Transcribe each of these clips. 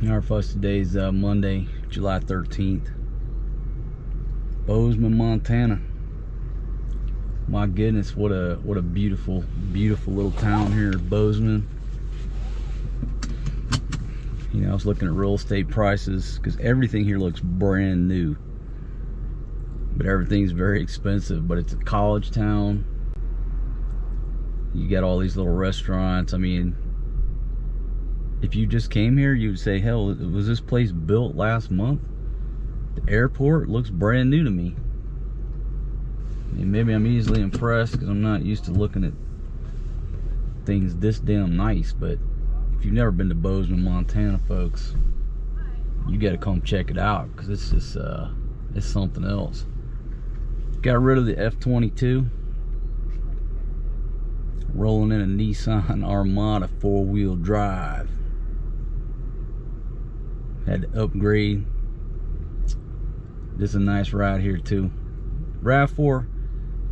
Our first today's Monday, July 13th. Bozeman, Montana. My goodness, what a beautiful, beautiful little town here, Bozeman. You know, I was looking at real estate prices because everything here looks brand new, but everything's very expensive. But it's a college town. You got all these little restaurants. I mean, if you just came here, you would say, hell, was this place built last month? The airport looks brand new to me. And maybe I'm easily impressed because I'm not used to looking at things this damn nice. But if you've never been to Bozeman, Montana, folks, you got to come check it out because it's just it's something else. Got rid of the F-22. Rolling in a Nissan Armada 4-wheel drive. Had to upgrade. This is a nice ride here too. RAV4,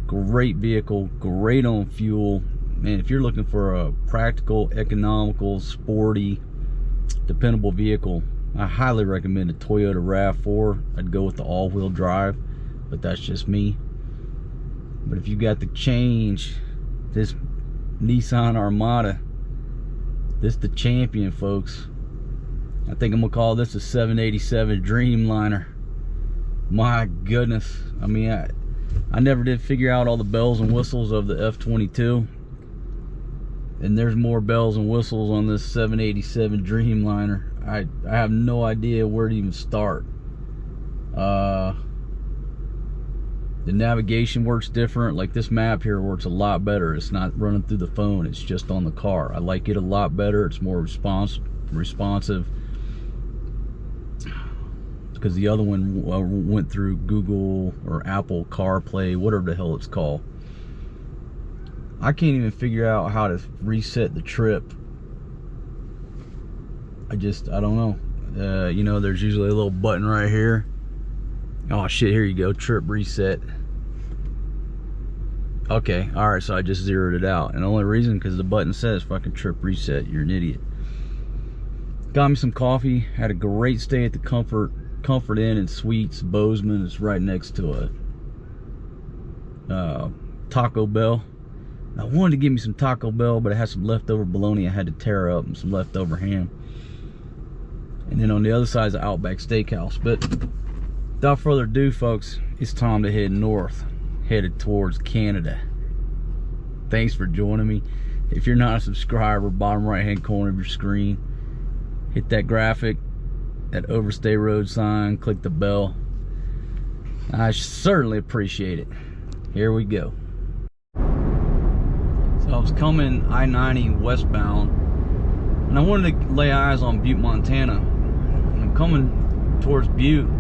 great vehicle, great on fuel. Man, if you're looking for a practical, economical, sporty, dependable vehicle, I highly recommend a Toyota RAV4. I'd go with the all-wheel drive, but that's just me. But if you got the change, this Nissan Armada, this the champion, folks. I think I'm gonna call this a 787 Dreamliner. My goodness, I mean, I never did figure out all the bells and whistles of the F-22, and there's more bells and whistles on this 787 Dreamliner. I have no idea where to even start. The navigation works different. Like this map here works a lot better. It's not running through the phone, it's just on the car. I like it a lot better. It's more responsive. Because the other one went through Google or Apple CarPlay, whatever the hell it's called. I can't even figure out how to reset the trip. I don't know. You know, there's usually a little button right here. Oh shit, here you go, trip reset. Okay, alright, so I just zeroed it out. And the only reason, because the button says fucking trip reset. You're an idiot. Got me some coffee, had a great stay at the Comfort Inn and Suites, Bozeman. It's right next to a Taco Bell. I wanted to give me some Taco Bell, but it had some leftover bologna I had to tear up and some leftover ham. And then on the other side is the Outback Steakhouse. But without further ado, folks, it's time to head north, headed towards Canada. Thanks for joining me. If you're not a subscriber, bottom right hand corner of your screen, hit that graphic, that overstay road sign, click the bell. I certainly appreciate it. Here we go. So I was coming I-90 westbound, and I wanted to lay eyes on Butte, Montana. And I'm coming towards Butte,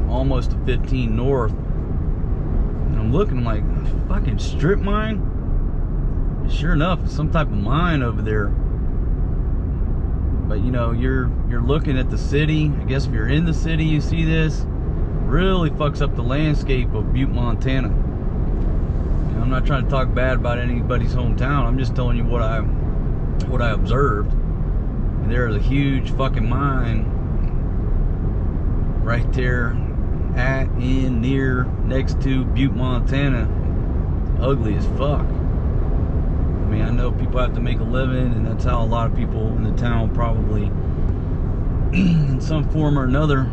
almost to 15 north, and I'm looking like a fucking strip mine. And sure enough, it's some type of mine over there. But you know, you're looking at the city. I guess if you're in the city, you see this. Really fucks up the landscape of Butte, Montana. You know, I'm not trying to talk bad about anybody's hometown. I'm just telling you what I observed. And there's a huge fucking mine right there near next to Butte, Montana. Ugly as fuck. I mean, I know people have to make a living, and that's how a lot of people in the town probably, in some form or another,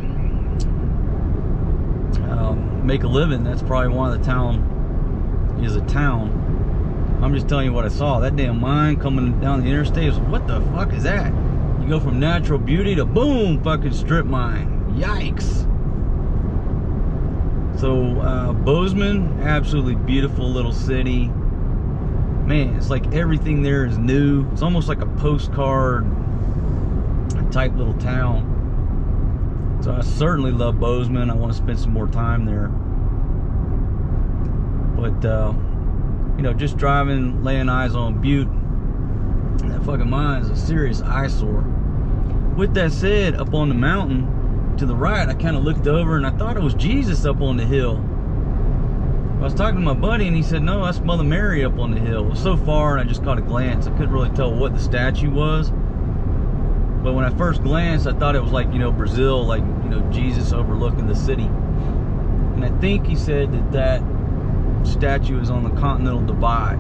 make a living. That's probably why the town is a town. I'm just telling you what I saw. That damn mine coming down the interstate, was, what the fuck is that? You go from natural beauty to boom, fucking strip mine. Yikes. So, Bozeman, absolutely beautiful little city. Man, it's like everything there is new. It's almost like a postcard type little town. So I certainly love Bozeman. I want to spend some more time there. But, you know, just driving, laying eyes on Butte, that fucking mine is a serious eyesore. With that said, up on the mountain to the right, I kind of looked over and I thought it was Jesus up on the hill. I was talking to my buddy and he said, no, that's Mother Mary up on the hill. It was so far and I just caught a glance. I couldn't really tell what the statue was. But when I first glanced, I thought it was like, you know, Brazil, like, you know, Jesus overlooking the city. And I think he said that that statue is on the Continental Divide.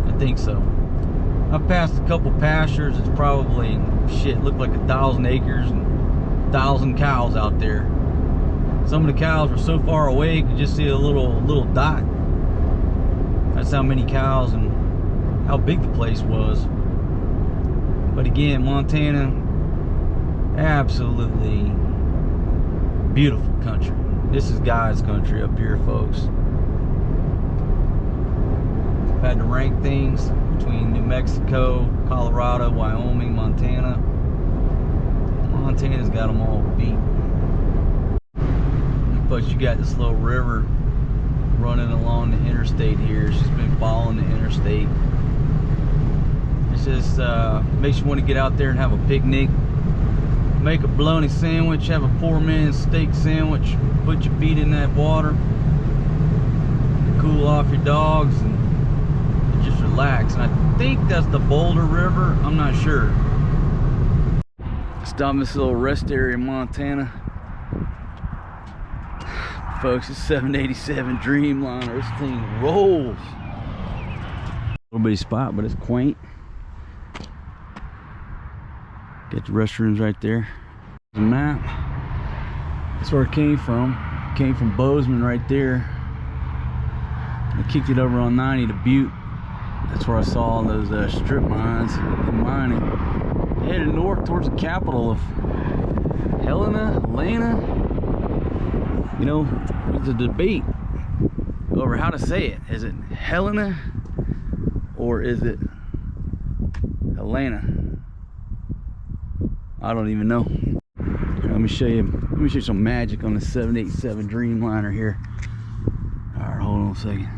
I think so. I've passed a couple pastures. It's probably, shit, looked like 1,000 acres and 1,000 cows out there. Some of the cows were so far away you could just see a little dot. That's how many cows and how big the place was. But again, Montana, absolutely beautiful country. This is God's country up here, folks. I've had to rank things between New Mexico, Colorado, Wyoming, Montana. Montana's got them all beat. But you got this little river running along the interstate here. It's just been following the interstate. It just makes you want to get out there and have a picnic, make a bologna sandwich, have a poor man's steak sandwich, put your feet in that water, cool off your dogs, and just relax. And I think that's the Boulder River. I'm not sure. Stop in this little rest area in Montana. Folks, it's 787 Dreamliner. This thing rolls. Little bitty spot, but it's quaint. Got the restrooms right there. The map. That's where it came from. It came from Bozeman right there. I kicked it over on 90 to Butte. That's where I saw all those strip mines and mining. Headed north towards the capital of Atlanta. You know, there's a debate over how to say it. Is it Helena or is it Atlanta? I don't even know. Here, let me show you some magic on the 787 Dreamliner here. All right, hold on a second.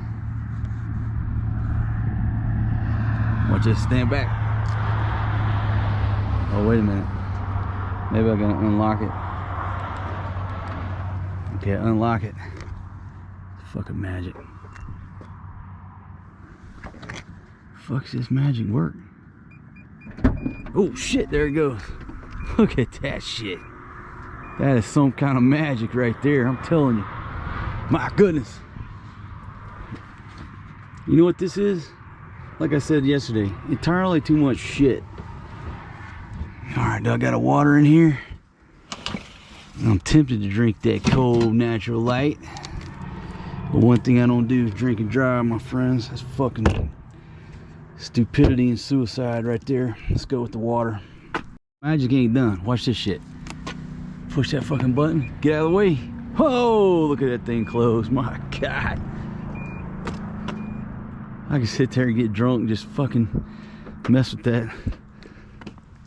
Watch this. Stand back. Oh, wait a minute. Maybe I gotta unlock it. Okay, unlock it. It's fucking magic. Fuck's this magic work? Oh shit, there it goes. Look at that shit. That is some kind of magic right there, I'm telling you. My goodness. You know what this is? Like I said yesterday, entirely too much shit. Alright, I got a water in here. I'm tempted to drink that cold natural light. But one thing I don't do is drink and drive, my friends. That's fucking stupidity and suicide right there. Let's go with the water. Magic ain't done. Watch this shit. Push that fucking button. Get out of the way. Whoa, look at that thing close. My God. I can sit there and get drunk and just fucking mess with that.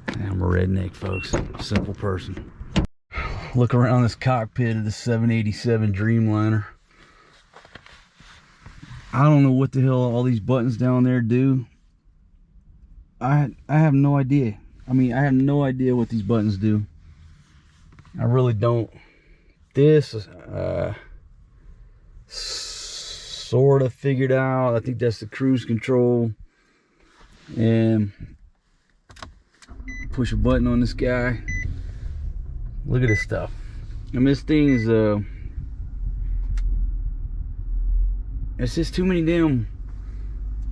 I'm a redneck, folks. Simple person. Look around this cockpit of the 787 Dreamliner. I don't know what the hell all these buttons down there do. I have no idea. I mean, I have no idea what these buttons do. I really don't. This sort of figured out. I think that's the cruise control. And push a button on this guy. Look at this stuff. I mean, this thing is it's just too many damn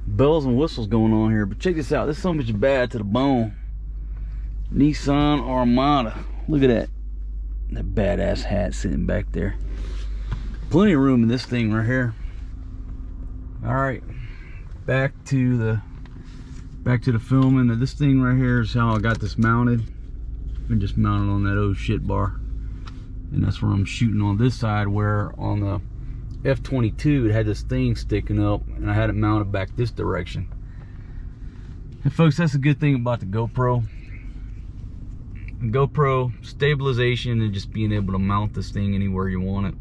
bells and whistles going on here. But check this out. This is so much bad to the bone. Nissan Armada. Look at that. That badass hat sitting back there. Plenty of room in this thing right here. Alright. Back to the filming. This thing right here is how I got this mounted. Been just mounted on that old shit bar, and that's where I'm shooting on this side, where on the F-22 it had this thing sticking up and I had it mounted back this direction. And folks, that's a good thing about the GoPro. Stabilization and just being able to mount this thing anywhere you want it.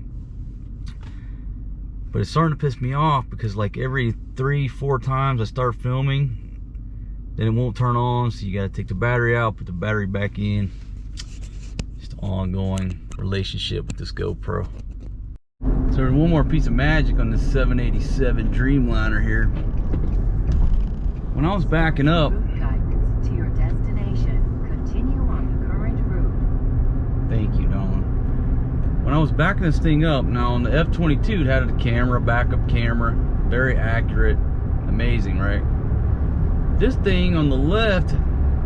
But it's starting to piss me off because like every 3-4 times I start filming, then it won't turn on, so you got to take the battery out, put the battery back in. Just an ongoing relationship with this GoPro. So there's one more piece of magic on this 787 Dreamliner here. when I was backing up, Route guidance to your destination. Continue on the current route. thank you, Dawn. When I was backing this thing up, now on the F-22 it had a camera, backup camera, very accurate, amazing, right? This thing on the left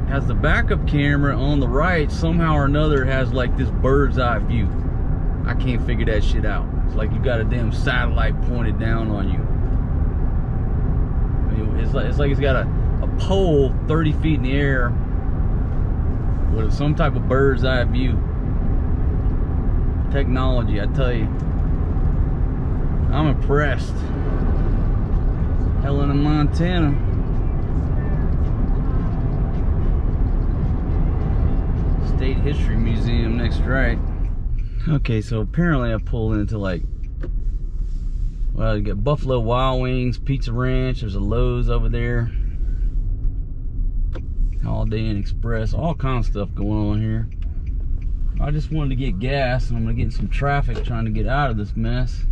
has the backup camera, on the right somehow or another it has like this bird's eye view. I can't figure that shit out. It's like you got a damn satellite pointed down on you. I mean, it's like it's got a pole 30 feet in the air with some type of bird's eye view. Technology, I tell you. I'm impressed. Helena, Montana. State History Museum next right. Okay, so apparently I pulled into like, well, you got Buffalo Wild Wings, Pizza Ranch, there's a Lowe's over there, Holiday Inn Express, all kinds of stuff going on here. I just wanted to get gas, and I'm gonna get in some traffic trying to get out of this mess.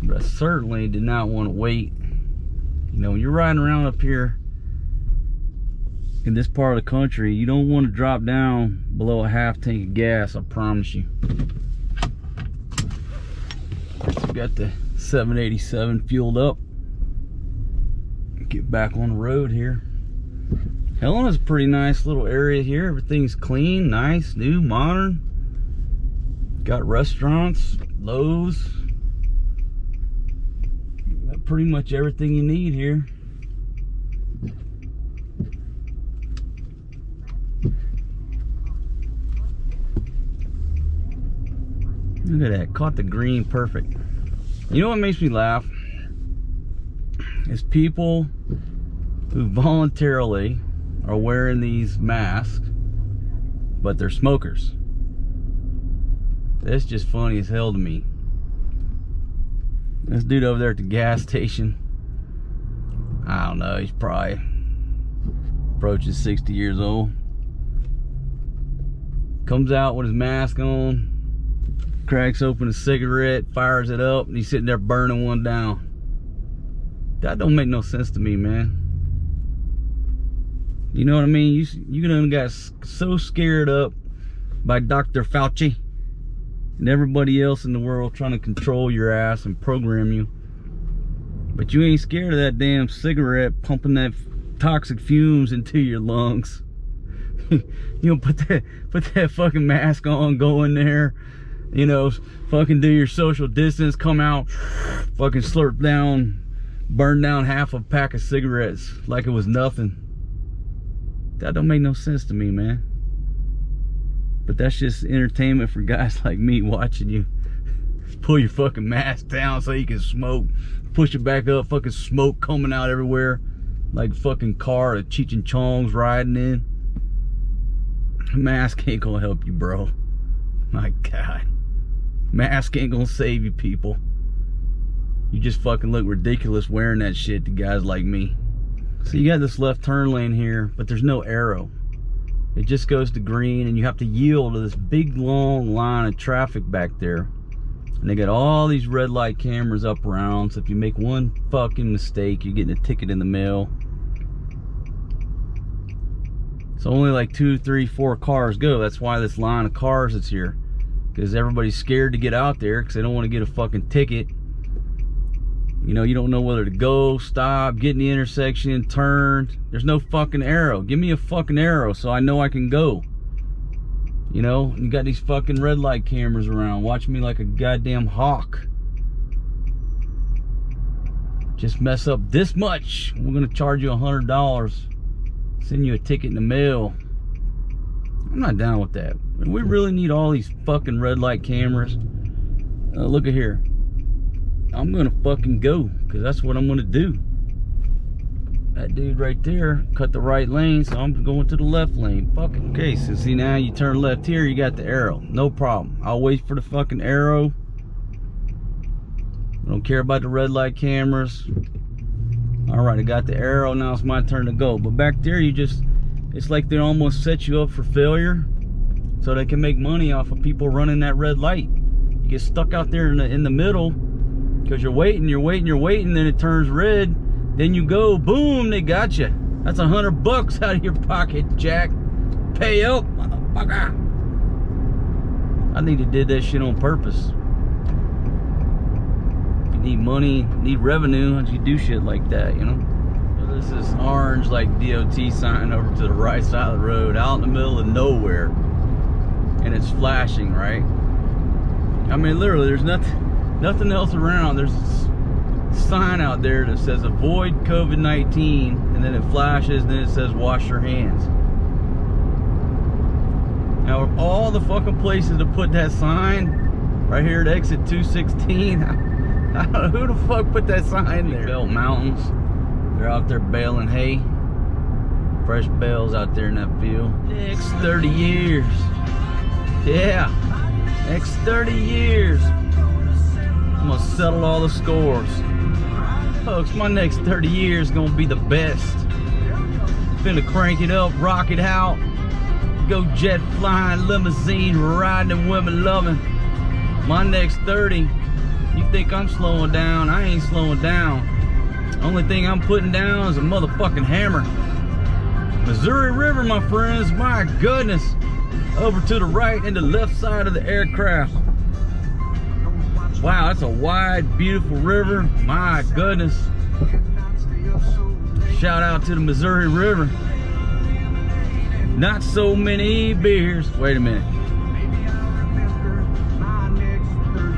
But I certainly did not want to wait. You know, when you're riding around up here in this part of the country, you don't want to drop down below a half tank of gas, I promise you. So we got the 787 fueled up. Get back on the road here. Helena's a pretty nice little area here. Everything's clean, nice, new, modern. Got restaurants, Lowe's. Got pretty much everything you need here. Look at that, caught the green perfect. You know what makes me laugh? Is people who voluntarily are wearing these masks, but they're smokers. That's just funny as hell to me. This dude over there at the gas station, I don't know, he's probably approaching 60 years old. Comes out with his mask on, cracks open a cigarette, fires it up, and he's sitting there burning one down. That don't make no sense to me, man. You know what I mean? You done got so scared up by Dr. Fauci and everybody else in the world trying to control your ass and program you. But you ain't scared of that damn cigarette pumping that toxic fumes into your lungs. You know, put that fucking mask on, go in there, you know, fucking do your social distance, come out, fucking slurp down, burn down half a pack of cigarettes like it was nothing. That don't make no sense to me, man. But that's just entertainment for guys like me watching you pull your fucking mask down so you can smoke, push it back up, fucking smoke coming out everywhere like fucking car a Cheech and Chong's riding in. Mask ain't gonna help you, bro. My God. Mask ain't gonna save you, people. You just fucking look ridiculous wearing that shit to guys like me. So you got this left turn lane here, but there's no arrow. It just goes to green, and you have to yield to this big long line of traffic back there. And they got all these red light cameras up around, so if you make one fucking mistake, you're getting a ticket in the mail. So only like 2, 3, 4 cars go. That's why this line of cars is here. Because everybody's scared to get out there because they don't want to get a fucking ticket. You know, you don't know whether to go, stop, get in the intersection, turn. There's no fucking arrow. Give me a fucking arrow so I know I can go. You know, you got these fucking red light cameras around. Watch me like a goddamn hawk. Just mess up this much, we're gonna charge you $100. Send you a ticket in the mail. I'm not down with that. We really need all these fucking red light cameras. Look at here. I'm gonna fucking go, because that's what I'm gonna do. That dude right there cut the right lane, so I'm going to the left lane. Fucking okay, so see now you turn left here, you got the arrow. No problem. I'll wait for the fucking arrow. I don't care about the red light cameras. Alright, I got the arrow, now it's my turn to go. But back there you just, it's like they almost set you up for failure so they can make money off of people running that red light. You get stuck out there in the middle because you're waiting, then it turns red, Then you go, boom, they got you. That's $100 out of your pocket, Jack. Pay up, motherfucker. I think they did that shit on purpose. If you need money, need revenue, how'd you do shit like that, you know? So this is orange, like DOT sign over to the right side of the road, out in the middle of nowhere. And it's flashing, right? I mean, literally, there's nothing else around. There's a sign out there that says avoid COVID-19, and then it flashes, and then it says wash your hands. Now, of all the fucking places to put that sign, right here at exit 216, I don't know who the fuck put that sign there. Belt Mountains, they're out there baling hay. Fresh bales out there in that field. Next 30 years. Yeah, next 30 years. I'm gonna settle all the scores. Folks, my next 30 years is gonna be the best. Finna crank it up, rock it out. Go jet flying, limousine riding, and women loving. My next 30, you think I'm slowing down? I ain't slowing down. Only thing I'm putting down is a motherfucking hammer. Missouri River, my friends, my goodness. Over to the right and the left side of the aircraft. Wow, that's a wide, beautiful river. My goodness. Shout out to the Missouri River. Not so many beers. Wait a minute.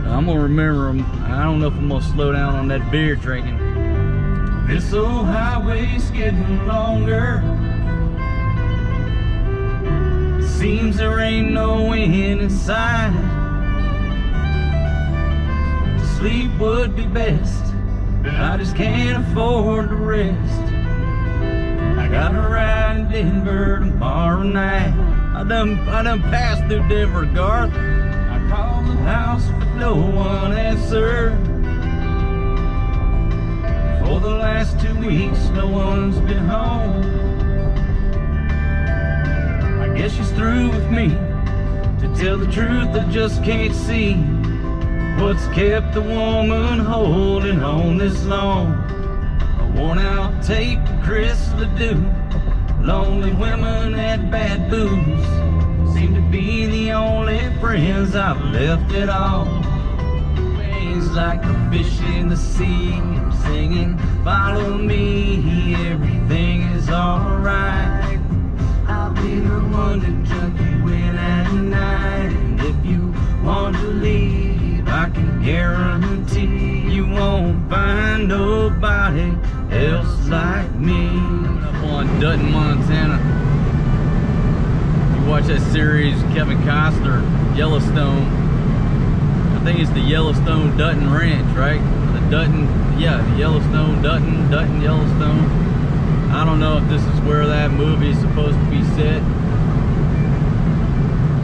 I'm gonna remember them. I don't know if I'm gonna slow down on that beer drinking. This old highway's getting longer. Seems there ain't no end in sight. Sleep would be best, but I just can't afford to rest. I got to ride in Denver tomorrow night. I done passed through Denver, Garth. I called the house, but no one answered. For the last 2 weeks, no one's been home. I guess she's through with me. To tell the truth, I just can't see what's kept the woman holding on this long. A worn out tape of Chris Ledoux. Lonely women and bad booze seem to be the only friends I've left at all. Things like the fish in the sea, I'm singing, follow me, everything is alright. I'll be the one to tuck you in at night. And if you want to leave, I can guarantee you won't find nobody else like me. Up on Dutton, Montana. You watch that series, Kevin Costner, Yellowstone. I think it's the Yellowstone Dutton Ranch, right? The Dutton, yeah, the Yellowstone Dutton, Yellowstone. I don't know if this is where that movie is supposed to be set.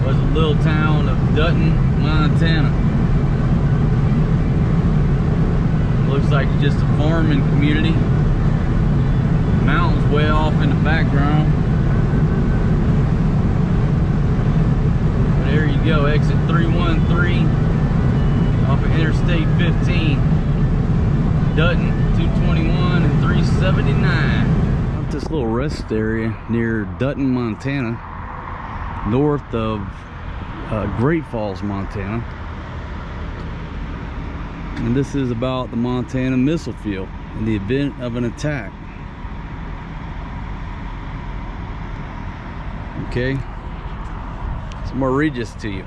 It was a little town of Dutton, Montana. Looks like just a farming community. Mountains way off in the background. But there you go, exit 313 off of Interstate 15. Dutton, 221 and 379. This little rest area near Dutton, Montana, north of Great Falls, Montana. And this is about the Montana missile field in the event of an attack. Okay, so I'm gonna read this to you.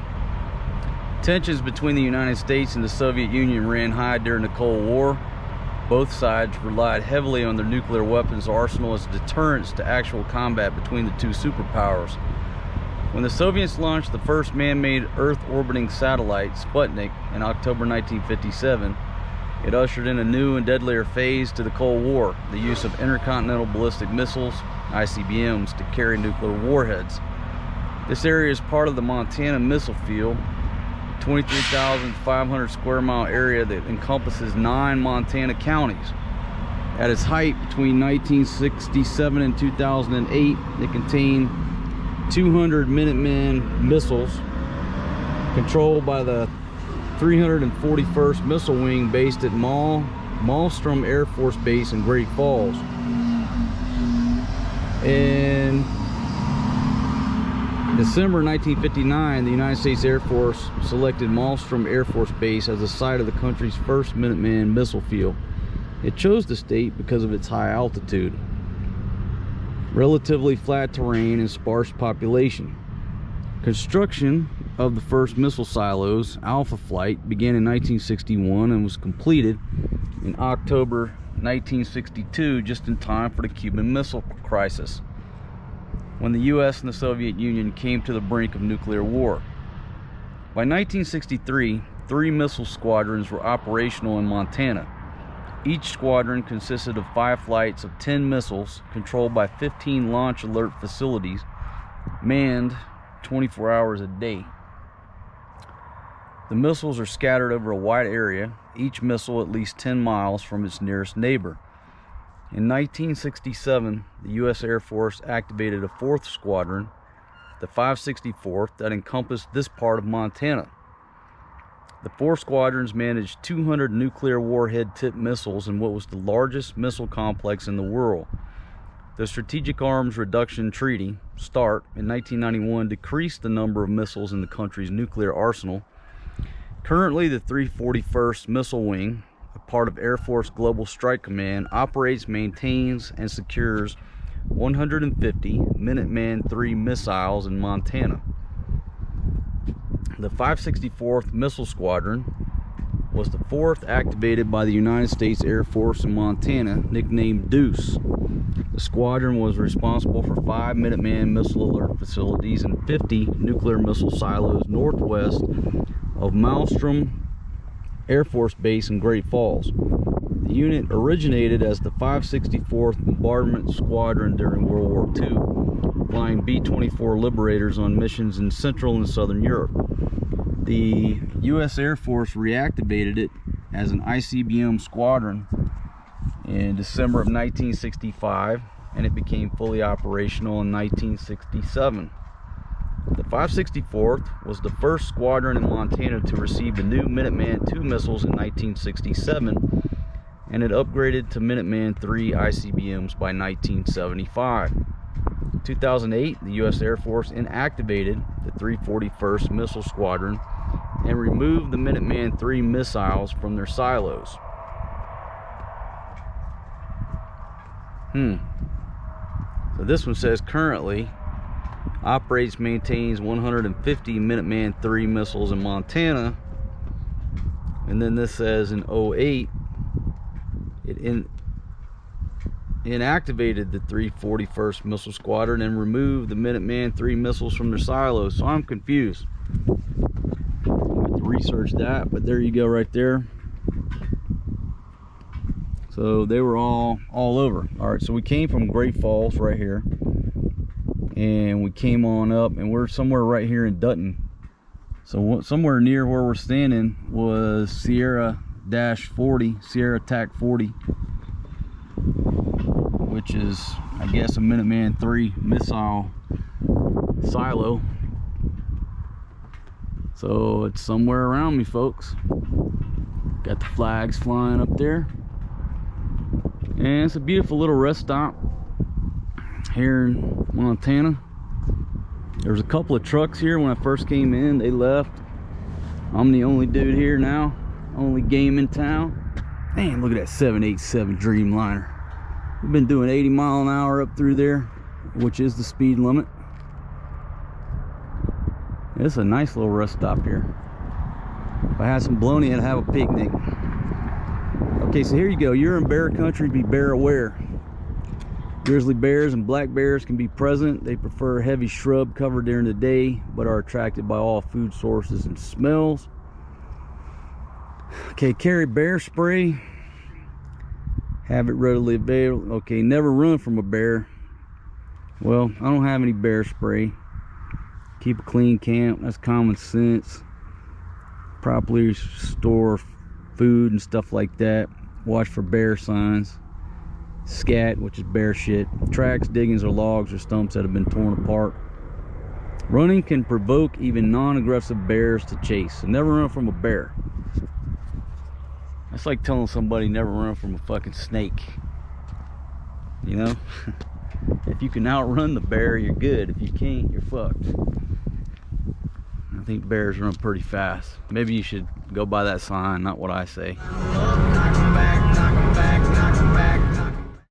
Tensions between the United States and the Soviet Union ran high during the Cold War. Both sides relied heavily on their nuclear weapons arsenal as deterrents to actual combat between the two superpowers. When the Soviets launched the first man-made Earth-orbiting satellite, Sputnik, in October 1957, it ushered in a new and deadlier phase to the Cold War, the use of intercontinental ballistic missiles, ICBMs, to carry nuclear warheads. This area is part of the Montana missile field, 23,500 square mile area that encompasses 9 Montana counties. At its height between 1967 and 2008, it contained 200 Minuteman missiles controlled by the 341st Missile Wing based at Mall, Malmstrom Air Force Base in Great Falls. In December 1959, the United States Air Force selected Malmstrom Air Force Base as the site of the country's first Minuteman missile field. It chose the state because of its high altitude, relatively flat terrain, and sparse population. Construction of the first missile silos, Alpha Flight, began in 1961 and was completed in October 1962, just in time for the Cuban Missile Crisis, when the U.S. and the Soviet Union came to the brink of nuclear war. By 1963, 3 missile squadrons were operational in Montana. Each squadron consisted of 5 flights of 10 missiles controlled by 15 launch alert facilities, manned 24 hours a day. The missiles are scattered over a wide area, each missile at least 10 miles from its nearest neighbor. In 1967, the U.S. Air Force activated a 4th squadron, the 564th, that encompassed this part of Montana. The 4 squadrons managed 200 nuclear warhead-tipped missiles in what was the largest missile complex in the world. The Strategic Arms Reduction Treaty, START, in 1991 decreased the number of missiles in the country's nuclear arsenal. Currently, the 341st Missile Wing, a part of Air Force Global Strike Command, operates, maintains, and secures 150 Minuteman III missiles in Montana. The 564th Missile Squadron was the 4th activated by the United States Air Force in Montana, nicknamed Deuce. The squadron was responsible for 5 Minuteman missile alert facilities and 50 nuclear missile silos northwest of Malmstrom Air Force Base in Great Falls. The unit originated as the 564th Bombardment Squadron during World War II, flying B-24 Liberators on missions in Central and Southern Europe. The U.S. Air Force reactivated it as an ICBM squadron in December of 1965, and it became fully operational in 1967. The 564th was the first squadron in Montana to receive the new Minuteman II missiles in 1967, and it upgraded to Minuteman III ICBMs by 1975. In 2008, the U.S. Air Force inactivated the 341st Missile Squadron and removed the Minuteman III missiles from their silos. So this one says currently operates, maintains 150 Minuteman III missiles in Montana, and then this says in 2008 it inactivated the 341st Missile Squadron and removed the Minuteman III missiles from their silos. So I'm confused. I have to research that, but there you go right there. So they were all over. All right, so we came from Great Falls right here, and we came on up, and we're somewhere right here in Dutton. So somewhere near where we're standing was Sierra-40, Sierra TAC 40, which is, I guess, a Minuteman III missile silo. So it's somewhere around me, folks. Got the flags flying up there. And it's a beautiful little rest stop here in Montana. There was a couple of trucks here when I first came in. They left. I'm the only dude here now. Only game in town. Man, look at that 787 Dreamliner. We've been doing 80 mile an hour up through there, which is the speed limit. It's a nice little rest stop here. If I had some bologna, I'd have a picnic. Okay, so here you go. You're in bear country, be bear aware. Grizzly bears and black bears can be present. They prefer heavy shrub cover during the day, but are attracted by all food sources and smells. Okay, carry bear spray. Have it readily available. Okay, never run from a bear. Well, I don't have any bear spray. Keep a clean camp. That's common sense. Properly store food and stuff like that. Watch for bear signs. Scat, which is bear shit. Tracks, diggings, or logs or stumps that have been torn apart. Running can provoke even non-aggressive bears to chase. So never run from a bear. That's like telling somebody never run from a fucking snake. You know? If you can outrun the bear, you're good. If you can't, you're fucked. I think bears run pretty fast. Maybe you should go by that sign, not what I say. Knock 'em back, knock 'em back, knock